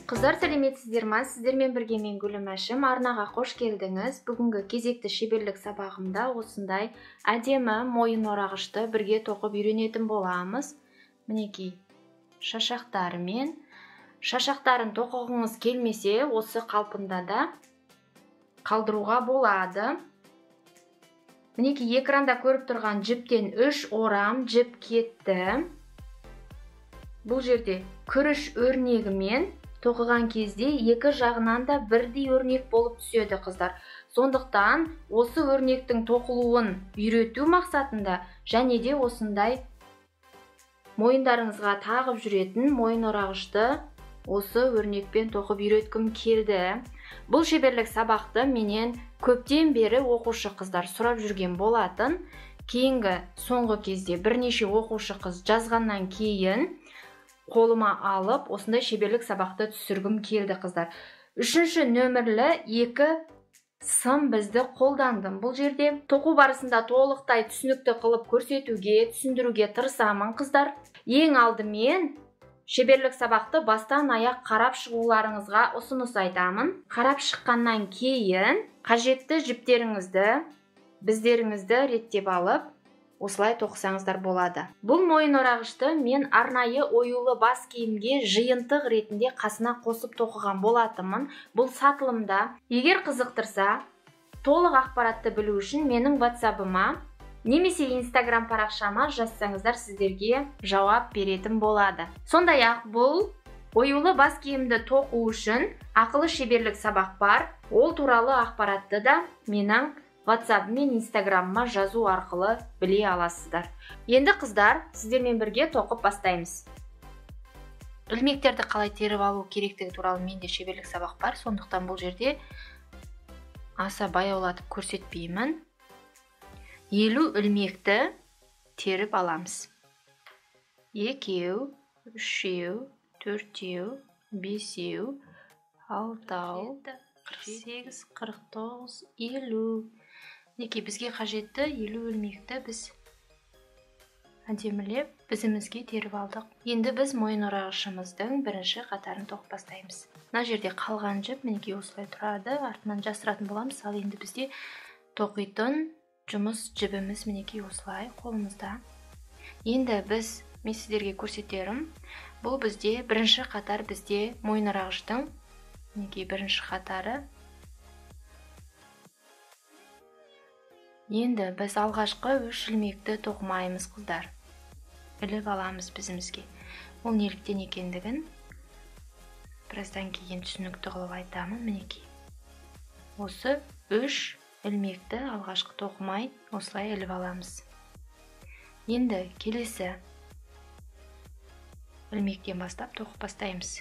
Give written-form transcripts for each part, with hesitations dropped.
Қыздар, сәлеметсіздер ме? Сіздермен бірге мен Гүлім. Арнаға қош келдіңіз. Бүгінгі кезекті шеберлік сабағымда осындай әдемі мойын орағышты бірге тоқып үйренетін боламыз. Мінекей шашақтарымен. Шашақтарын тоқығыңыз келмесе, осы қалпында да қалдыруға болады. Мінекей экранда көріп тұрған жіптен 3 орам жіп кетті. Бұл жерде күріш өрнегімен тоқыған кезде екі жағынан да бірдей өрнек болып түседі, қыздар. Сондықтан осы өрнектің тоқылуын үйрету мақсатында және де осындай мойындарыңызға тағып жүретін мойын орағышты осы өрнекпен тоқып үйреткім келді. Бұл шеберлік сабақты менен көптен бері оқушы қыздар сұрап жүрген болатын. Кейінгі соңғы кезде бірнеше оқушы қыз жазғаннан кейін қолыма алып, осындай шеберлік сабақты түсіргім келді, қыздар. 3-ші нөмірлі 2 сым бізді қолдандым. Бұл жерде тоқу барысында толықтай түсінікті қылып көрсетуге, түсіндіруге тырысамын, қыздар. Ең алдымен шеберлік сабақты бастан аяқ қарап шығуларыңызға ұсыныс айтамын. Қарап шыққаннан кейін қажетті жіптеріңізді, біздеріңізді реттеп алып, осылай тоқысаңыздар болады. Бұл мойын орағышты мен арнайы оюлы бас киімге жиынтық ретінде қасына қосып тоқыған болатынмын. Бұл сатылымда. Егер қызықтырса, толық ақпаратты білу үшін менің WhatsApp-ыма немесе Instagram парақшама жазсаңыздар, сіздерге жауап беретін болады. Сондай-ақ бұл оюлы бас киімді тоқу үшін ақылы шеберлік сабақ бар. Ол туралы ақпаратты да менің WhatsApp мен Instagram-ма жазу арқылы біле аласыздар. Енді қыздар, сіздермен бірге тоқып бастаймыз. Ілмектерді қалай теріп алу керектігі туралы менде шеберлік сабақ бар, сондықтан бұл жерде аса баяулатып көрсетпеймін. 50 ілмекті теріп аламыз. 2, 3, 4, 5, 6, 48, 49, 50. Неке бізге қажетті 50 ілмекті біз әдемілеп бізімізге теріп алдық. Енді біз мойын орағышымыздың бірінші қатарын тоқып бастаймыз. Мына жерде қалған жіп мінекей осылай тұрады. Артынан жасыратын боламыз. Ал енді бізде тоқитын жұмыс жібіміз мінекей осылай қолымызда. Енді мен сіздерге көрсетерім. Бұл бізде бірінші қатар, бізде мойын орағыштың мінекей бірінші қатары. Енді біз алғашқы 3 ілмекті тоқымаймыз, қыздар. Іліп аламыз бізімізге. Ол неліктен екендігін біраздан кейін түсінікті қылып айтамын, мінекей. Осы 3 ілмекті алғашқы тоқымай осылай іліп аламыз. Енді келесі ілмектен бастап тоқып бастаймыз.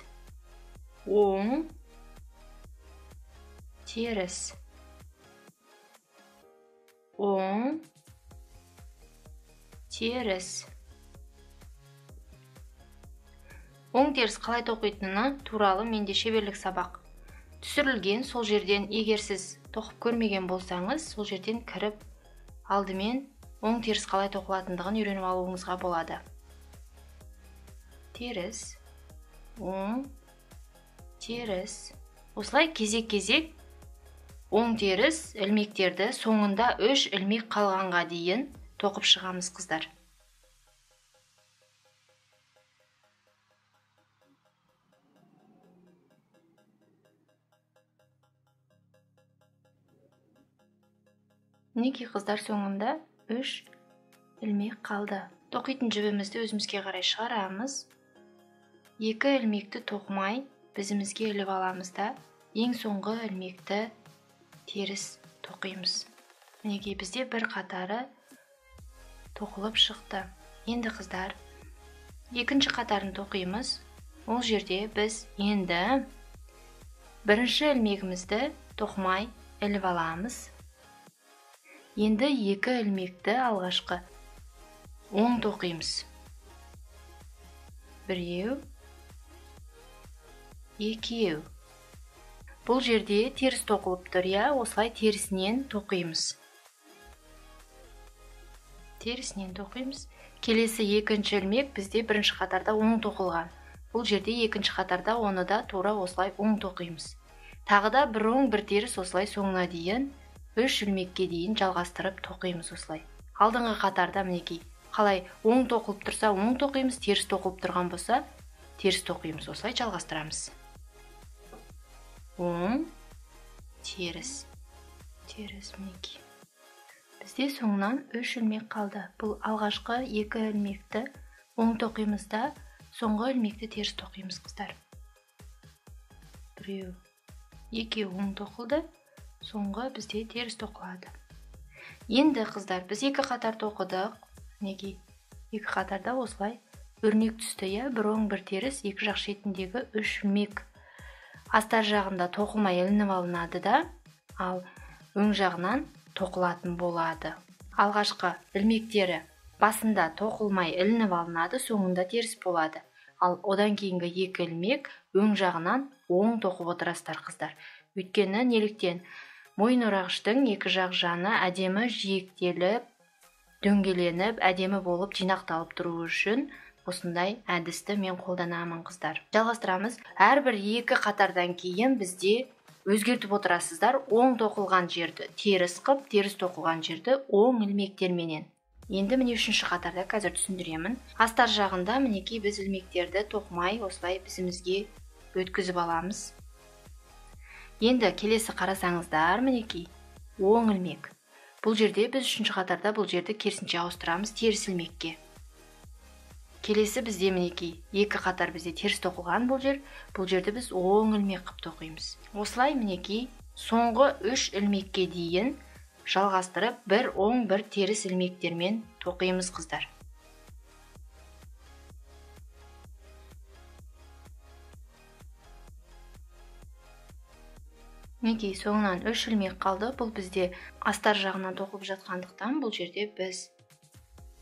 Оң, теріс. Оң, теріс. Оң теріс қалай тоқитыны туралы менде шеберлік сабақ түсірілген. Сол жерден, егер сіз тоқып көрмеген болсаңыз, сол жерден кіріп алдымен оң теріс қалай тоқылатындығын үйреніп алуыңызға болады. Теріс, оң, теріс. Осылай кезек-кезек оң теріс ілмектерді соңында 3 ілмек қалғанға дейін тоқып шығамыз, қыздар. Мінекей қыздар, соңында 3 ілмек қалды. Тоқитын жібімізді өзімізге қарай шығарамыз. 2 ілмекті тоқымай бізімізге іліп аламыз да, ең соңғы ілмекті теріс тоқимыз. Мінекей бізде бір қатары тоқылып шықты. Енді қыздар, екінші қатарын тоқимыз. Ол жерде біз енді бірінші ілмегімізді тоқымай іліп аламыз. Енді 2 ілмекті алғашқы оң тоқимыз. 1, 2. Бұл жерде теріс тоқылып тұр, осылай терісінен тоқимыз. Терісінен тоқимыз. Келесі екінші ілмек бізде бірінші қатарда оң тоқылған. Бұл жерде екінші қатарда оны да тура осылай оң тоқимыз. Тағы да бір оң бір теріс осылай соңына дейін 3 ілмекке дейін жалғастырып тоқимыз осылай. Алдыңғы қатарда мінекей қалай оң тоқылып тұрса оң тоқимыз, теріс тоқылып тұрған болса теріс тоқимыз, осылай жалғастырамыз. Оң, теріс, теріс мінекей. Бізде соңынан 3 ілмек қалды. Бұл алғашқы 2 ілмекті оң тоқимыз да, соңғы ілмекті теріс тоқимыз қыздар. Біреу, екеу оң тоқылды, соңғы бізде теріс тоқылады. Енді қыздар, біз 2 қатар тоқыдық. Неге? 2 қатарда осылай өрнек түсті, бір оң бір теріс, екі жақ шетіндегі 3 ілмек. Астар жағында тоқылмай ілініп алынады да, ал өң жағынан тоқылатын болады. Алғашқы ілмектері басында тоқылмай ілініп алынады, соңында теріс болады. Ал одан кейінгі 2 ілмек өң жағынан оң тоқып отырасыздар қыздар. Өйткені неліктен? Мойын орағыштың 2 жақ жаны әдемі жиектеліп, дөңгеленіп, әдемі болып жинақталып тұру үшін осындай әдісті мен қолданамын қыздар. Жалғастырамыз. Әрбір 2 қатардан кейін бізде өзгертіп отырасыздар. Оң тоқылған жерді теріс қып, теріс тоқылған жерді оң ілмектерменен. Енді міне 3-ші қатарда қазір түсіндіремін. Астар жағында мінекей біз ілмектерді тоқымай осылай бізімізге өткізіп аламыз. Енді келесі қарасаңыздар, мінекей оң ілмек. Бұл жерде біз 3-ші қатарда бұл жерді керісінше ауыстырамыз теріс ілмекке. Келесі бізде мінекей 2 қатар бізде теріс тоқылған бұл жерде біз оң ілмек қып тоқимыз. Осылай мінекей соңғы 3 ілмекке дейін жалғастырып, бір оң бір теріс ілмектермен тоқимыз қыздар. Мінекей соңынан 3 ілмек қалды. Бұл бізде астар жағынан тоқылып жатқандықтан бұл жерде біз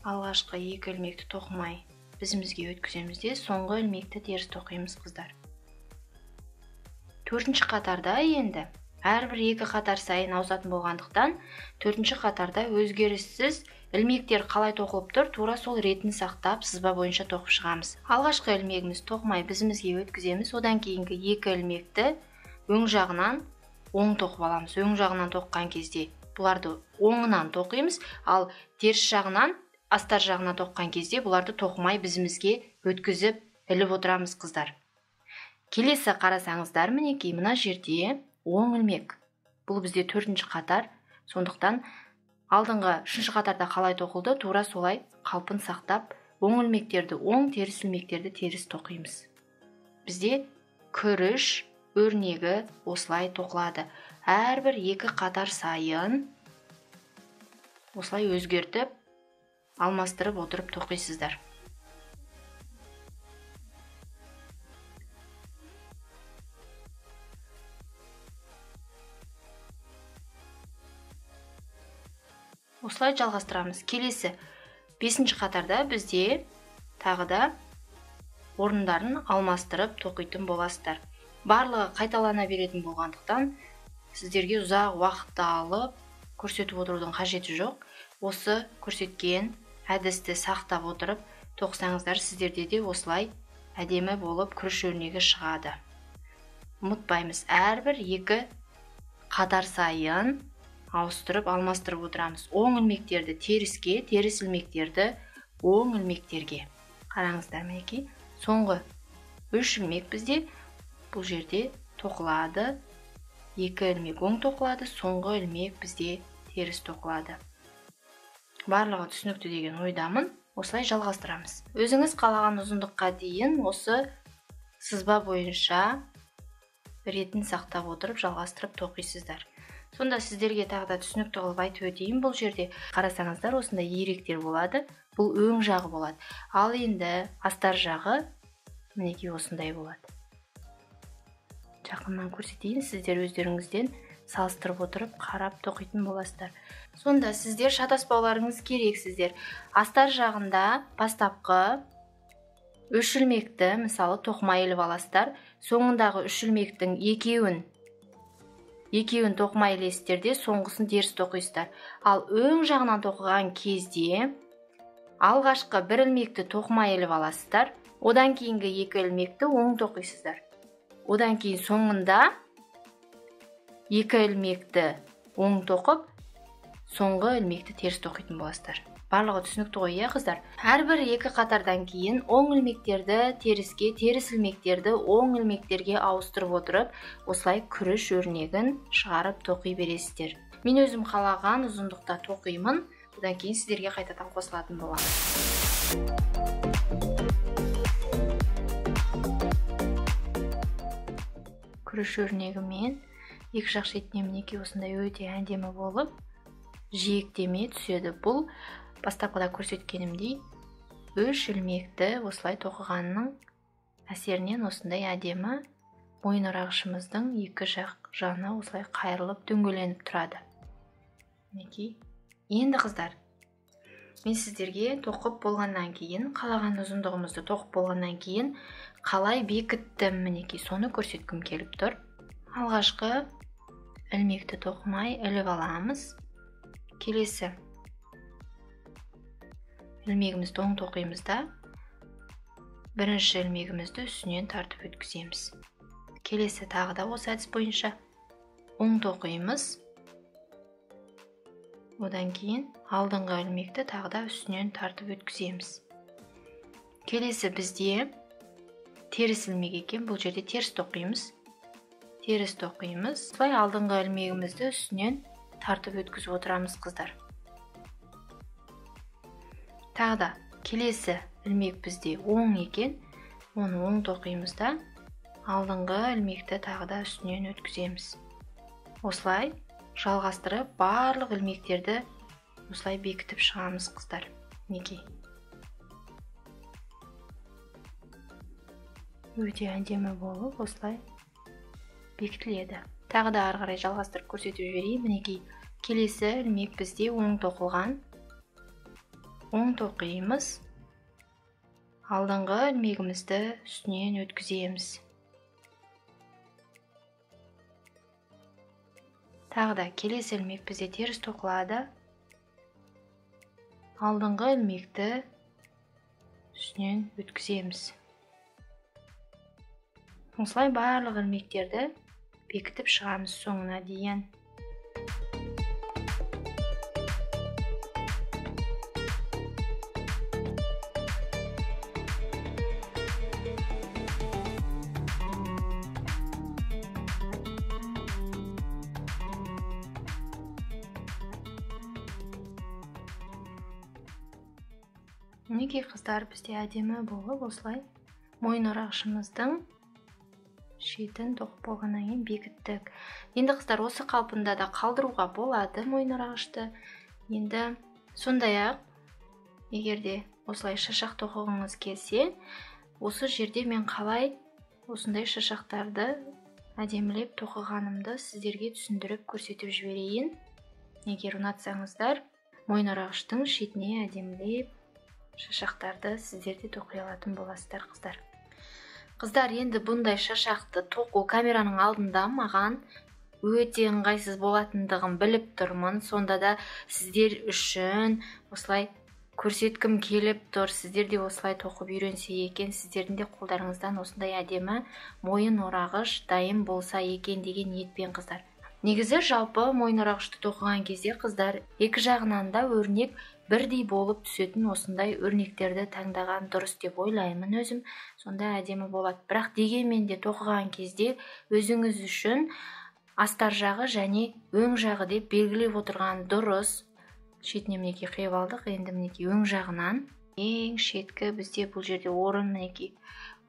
алғашқы 2 ілмекті тоқымай бізімізге өткіземізде, соңғы ілмекті теріс тоқимыз қыздар. 4-ші қатарда енді әрбір 2 қатар сайын ауысатын болғандықтан 4-ші қатарда өзгеріссіз ілмектер қалай тоқылып тұр, тура сол ретін сақтап сызба бойынша тоқып шығамыз. Алғашқы ілмегіміз тоқымай бізімізге өткіземіз, одан кейінгі 2 ілмекті өң жағынан оң тоқып аламыз. Өң жағынан тоққан кезде бұларды оңынан тоқимыз, ал теріс жағынан астар жағына тоққан кезде бұларды тоқымай бізімізге өткізіп іліп отырамыз қыздар. Келесі қарасаңыздар, мінекей мына жерде оң ілмек. Бұл бізде 4-ші қатар, сондықтан алдыңғы 3-ші қатарда қалай тоқылды, тура солай қалпын сақтап, оң ілмектерді оң, теріс ілмектерді теріс тоқимыз. Бізде күріш өрнегі осылай тоқылады. Әрбір 2 қатар сайын осылай өзгертіп, алмастырып отырып тоқисыздар. Осылай жалғастырамыз. Келесі 5-ші қатарда бізде тағы да орындарын алмастырып тоқитын боласыздар. Барлығы қайталана беретін болғандықтан сіздерге ұзақ уақытты алып көрсетіп отырудың қажеті жоқ. Осы көрсеткен әдісті сақтап отырып тоқсаңыздар, сіздерде де осылай әдемі болып күріш өрнегі шығады. Ұмытпаймыз, әрбір 2 қатар сайын ауыстырып алмастырып отырамыз. Оң ілмектерді теріске, теріс ілмектерді оң ілмектерге. Қараңыздар мінекей, соңғы 3 ілмек бізде бұл жерде тоқылады. 2 ілмек оң тоқылады, соңғы ілмек бізде теріс тоқылады. Барлығы түсінікті деген ойдамын. Осылай жалғастырамыз. Өзіңіз қалаған ұзындыққа дейін осы сызба бойынша ретін сақтап отырып жалғастырып тоқисыздар. Сонда сіздерге тағы да түсінікті қылып айтып өтейін. Бұл жерде қарасаңыздар, осындай иректер болады. Бұл өң жағы болады. Ал енді астар жағы мінекей осындай болады. Жақыннан көрсетейін, сіздер өздеріңізден салыстырып отырып қарап тоқитын боласыздар. Сонда сіздер шатаспауларыңыз керек. Сіздер астар жағында бастапқы 3 ілмекті мысалы тоқымай іліп аласыздар. Соңындағы 3 ілмектің екеуін тоқымай ілесіздер де соңғысын теріс тоқисыздар. Ал өң жағынан тоқыған кезде алғашқы 1 ілмекті тоқымай іліп аласыздар. Одан кейінгі 2 ілмекті оң тоқисыздар. Одан кейін соңында 2 ілмекті оң тоқып, соңғы ілмекті теріс тоқитын боласыздар. Барлығы түсінікті ғой, қыздар? Әрбір 2 қатардан кейін оң ілмектерді теріске, теріс ілмектерді оң ілмектерге ауыстырып отырып, осылай күріш өрнегін шығарып тоқи бересіздер. Мен өзім қалаған ұзындықта тоқимын, одан кейін сіздерге қайтадан қосылатын боламын. Күріш өрнегімен екі жақ шетіне мінекей осындай өте әдемі болып, жиектеме түседі. Бұл бастапқыда көрсеткенімдей 3 ілмекті осылай тоқығанның әсерінен осындай әдемі мойын орағышымыздың екі жақ жағына осылай қайырылып дөңгеленіп тұрады. Мінекей. Енді қыздар, мен сіздерге тоқып болғаннан кейін, қалаған ұзындығымызды тоқып болғаннан кейін қалай бекіттім, мінекей, соны көрсеткім келіп тұр. Алғашқы ілмекті тоқымай іліп аламыз. Келесі ілмегімізді оң тоқимыз да, бірінші ілмегімізді үстінен тартып өткіземіз. Келесі тағы да осы әдіс бойынша оң тоқимыз. Одан кейін алдыңғы ілмекті тағы да үстінен тартып өткіземіз. Келесі бізде теріс ілмек екен, бұл жерде теріс тоқимыз. Теріс тоқимыз. Солай алдыңғы ілмегімізді үстінен тартып өткізіп отырамыз, қыздар. Тағы да келесі ілмек бізде оң екен, оны оң тоқимыз да, алдыңғы ілмекті тағы да үстінен өткіземіз. Осылай жалғастырып барлық ілмектерді осылай бекітіп шығамыз, қыздар. Мінекей. Өте әдемі болып осылай бекітіледі. Тағы да ары қарай жалғастырып көрсетіп жіберейін. Мінекей, келесі ілмек бізде оң тоқылған. Оң тоқимыз. Алдыңғы ілмегімізді үстінен өткіземіз. Тағы да келесі ілмек бізде теріс тоқылады. Алдыңғы ілмекті үстінен өткіземіз. Осылай барлық ілмектерді бекітіп шығамыз соңына дейін. Мінекей, қыздар, бізде әдемі болып осылай мойын орағышымыздың шетін тоқып болғаннан кейін бекіттік. Енді қыздар, осы қалпында да қалдыруға болады мойын орағышты. Енді сондай-ақ, егерде осылай шашақ тоқығыңыз келсе, осы жерде мен қалай осындай шашақтарды әдемілеп тоқығанымды сіздерге түсіндіріп көрсетіп жіберейін. Егер ұнатсаңыздар, мойын орағыштың шетіне әдемілеп шашақтарды сіздерде тоқи алатын боласыздар, қыздар. Қыздар, енді бұндай шашақты тоқу камераның алдында маған өте ыңғайсыз болатындығын біліп тұрмын. Сонда да сіздер үшін осылай көрсеткім келіп тұр. Сіздер де осылай тоқып үйренсе екен, сіздердің де қолдарыңыздан осындай әдемі мойын орағыш дайын болса екен деген ниетпен, қыздар. Негізі жалпы мойын орағышты тоқыған кезде, қыздар, екі жағынан да өрнек бірдей болып түсетін осындай өрнектерді таңдаған дұрыс деп ойлаймын өзім. Сонда әдемі болады. Бірақ дегенмен де тоқыған кезде өзіңіз үшін астар жағы және өң жағы деп белгілеп отырған дұрыс. Шетіне мінекей қиып алдық. Енді мінекей өң жағынан ең шеткі бізде бұл жерде орын, мінекей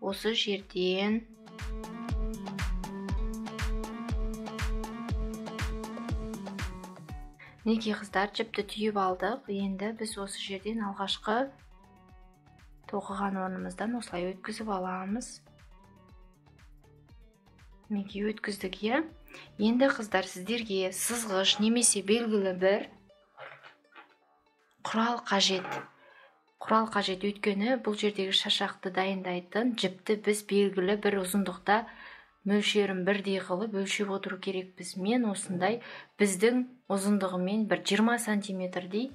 осы жерден мінекей, қыздар, жіпті түйіп алдық. Енді біз осы жерден алғашқы тоқыған орнымыздан осылай өткізіп аламыз. Мінекей өткіздік, е. Енді, қыздар, сіздерге сызғыш немесе белгілі бір құрал қажет. Құрал қажет, өйткені бұл жердегі шашақты дайындайтын жіпті біз белгілі бір ұзындықта мөлшерін бірдей қылып өлшеп отыру керекпіз. Мен осындай біздің ұзындығымен бір 20 сантиметрдей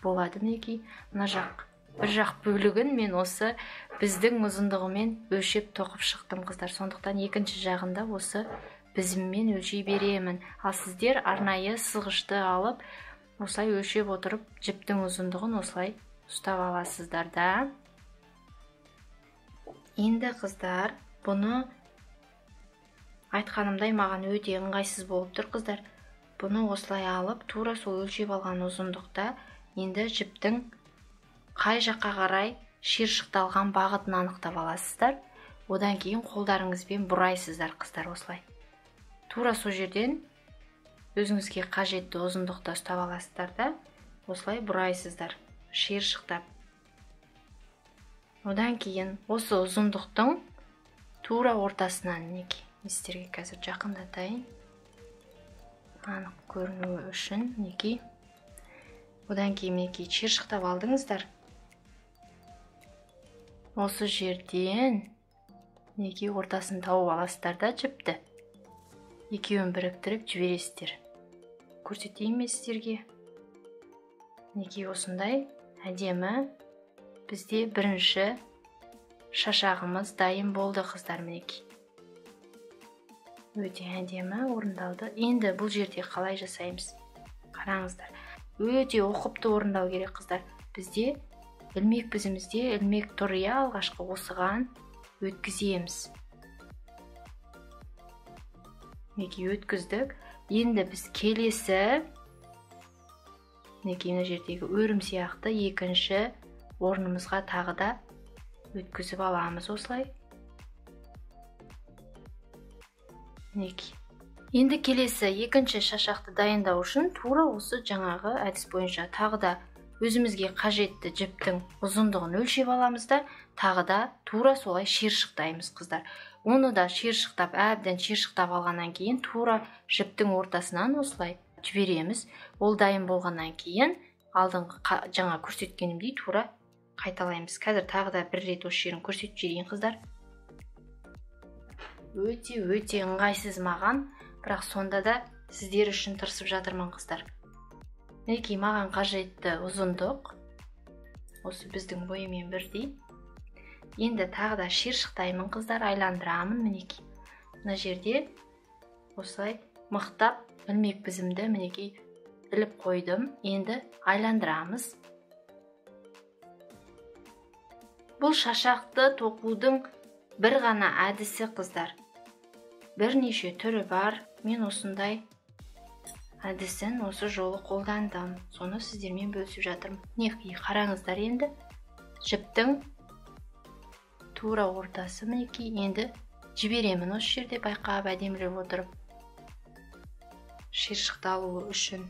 болады. Мінекей, мына жақ бір жақ бөлігін мен осы біздің ұзындығымен өлшеп тоқып шықтым қыздар. Сондықтан екінші жағында осы бізіммен өлшей беремін. Ал сіздер арнайы сызғышты алып, осылай өлшеп отырып, жіптің ұзындығын осылай ұстап аласыздар да. Енді қыздар, бұны айтқанымдай маған өте ыңғайсыз болып тұр қыздар. Бұны осылай алып, тура сол өлшеп алған ұзындықта енді жіптің қай жаққа қарай шиыршықталған бағытын анықтап аласыздар. Одан кейін қолдарыңызбен бұрайсыздар қыздар осылай. Тура сол жерден өзіңізге қажетті ұзындықты ұстап аласыздар да, осылай бұрайсыздар, шиыршықтап. Одан кейін осы ұзындықтың тура ортасынан мінекей, сіздерге қазір жақындатайын, анық көрінуі үшін мінекей. Одан кейін мінекей шиыршықтап алдыңыздар. Осы жерден мінекей ортасын тауып аласыздар да жіпті. Екеуін біріктіріп жібересіздер. Көрсетейін ме сіздерге? Мінекей осындай әдемі бізде бірінші шашағымыз дайын болды қыздар мінекей. Өте әдемі орындалды. Енді бұл жерде қалай жасаймыз? Қараңыздар. Өте ұқыпты орындау керек қыздар. Бізде ілмек бізімізде ілмек тұр, алғашқы осыған өткіземіз. Мінекей өткіздік. Енді біз келесі мінекей мына жердегі өрім сияқты екінші орнымызға тағы да өткізіп аламыз осылай. Мінекей. Енді келесі екінші шашақты дайындау үшін тура осы жаңағы әдіс бойынша тағы да өзімізге қажетті жіптің ұзындығын өлшеп аламыз да, тағы да тура солай шиыршықтаймыз қыздар. Оны да әбден шиыршықтап алғаннан кейін тура жіптің ортасынан осылай жібереміз. Ол дайын болғаннан кейін алдыңғы жаңа көрсеткенімдей тура қайталаймыз. Қазір тағы да бір рет осы жерін көрсетіп жіберейін қыздар. Өте ыңғайсыз маған, бірақ сонда да сіздер үшін тырысып жатырмын қыздар. Мінекей маған қажетті ұзындық осы біздің бойымен бірдей. Енді тағы да шиыршықтаймын қыздар, айландырамын мінекей. Мына жерде осылай мықтап ілмек бізімді мінекей іліп қойдым. Енді айландырамыз. Бұл шашақты тоқудың бір ғана әдісі қыздар. Бірнеше түрі бар. Мен осындай әдісін осы жолы қолдандым. Соны сіздермен бөлісіп жатырмын. Мінекей қараңыздар енді. Жіптің тура ортасы мінекей. Енді жіберемін осы жерде байқап әдемілеп отырып. Шиыршықталуы үшін.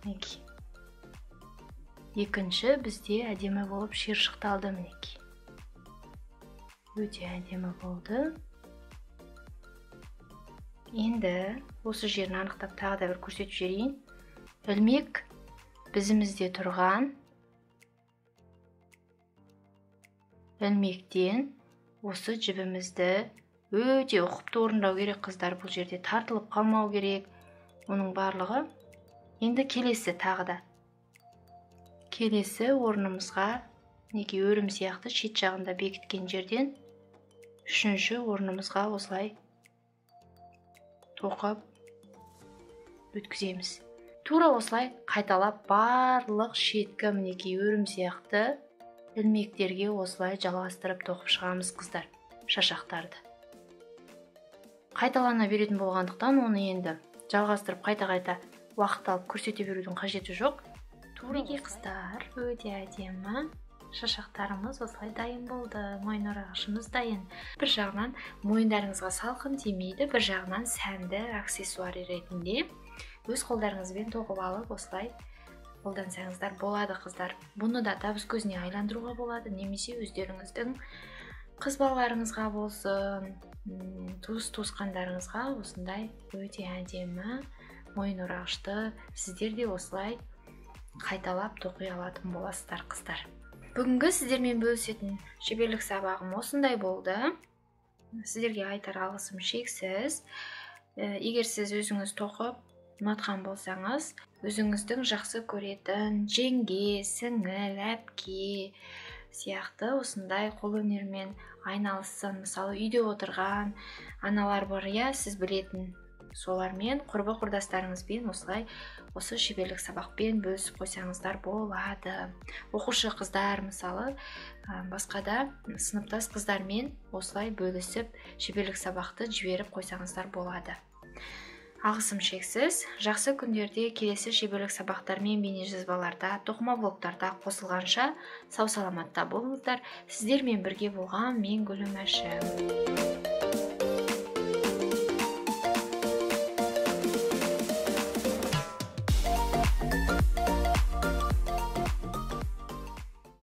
Мінекей. Екінші бізде әдемі болып шиыршықталды мінекей. Өте әдемі болды. Енді осы жерін анықтап тағы да бір көрсетіп жіберейін. Ілмек бізімізде тұрған ілмектен осы жібімізді өте ұқыпты орындау керек қыздар. Бұл жерде тартылып қалмау керек. Оның барлығы. Енді келесі тағы да. Келесі орнымызға неге өрім сияқты шет жағында бекіткен жерден үшінші орнымызға осылай тоқып өткіземіз. Тура осылай қайталап барлық шеткі мінекей өрім сияқты ілмектерге осылай жалғастырып тоқып шығамыз қыздар, шашақтарды. Қайталана беретін болғандықтан оны енді жалғастырып қайта-қайта уақыт алып көрсете берудің қажеті жоқ. Мінекей қыздар, өте әдемі шашақтарымыз осылай дайын болды. Мойын орағышымыз дайын. Бір жағынан мойындарыңызға салқын тимейді, бір жағынан сәнді аксессуар ретінде өз қолдарыңызбен тоқып алып осылай қолдансаңыздар болады қыздар. Бұны да табыс көзіне айландыруға болады, немесе өздеріңіздің қыз балаларыңызға болсын, туыс-туысқандарыңызға осындай өте әдемі мойын орағышты сіздер де осылай қайталап тоқи алатын боласыздар қыздар. Бүгінгі сіздермен бөлісетін шеберлік сабағым осындай болды. Сіздерге айтар алғысым шексіз. Егер сіз өзіңіз тоқып ұнатқан болсаңыз, өзіңіздің жақсы көретін жеңге, сіңіл, әпке сияқты осындай қолөнермен айналыссын. Мысалы, үйде отырған аналар бар, сіз білетін, солармен, құрбы құрдастарыңызбен осы шеберлік сабақпен бөлісіп қойсаңыздар болады. Оқушы қыздар, мысалы, басқада сыныптас қыздармен осылай бөлісіп шеберлік сабақты жіберіп қойсаңыздар болады. Алғысым шексіз. Жақсы күндерде келесі шеберлік сабақтармен бейнежазбаларда, тоқыма блогтарда қосылғанша сау саламатта болыңыздар. Сіздермен бірге болған мен Гүлім Әшім.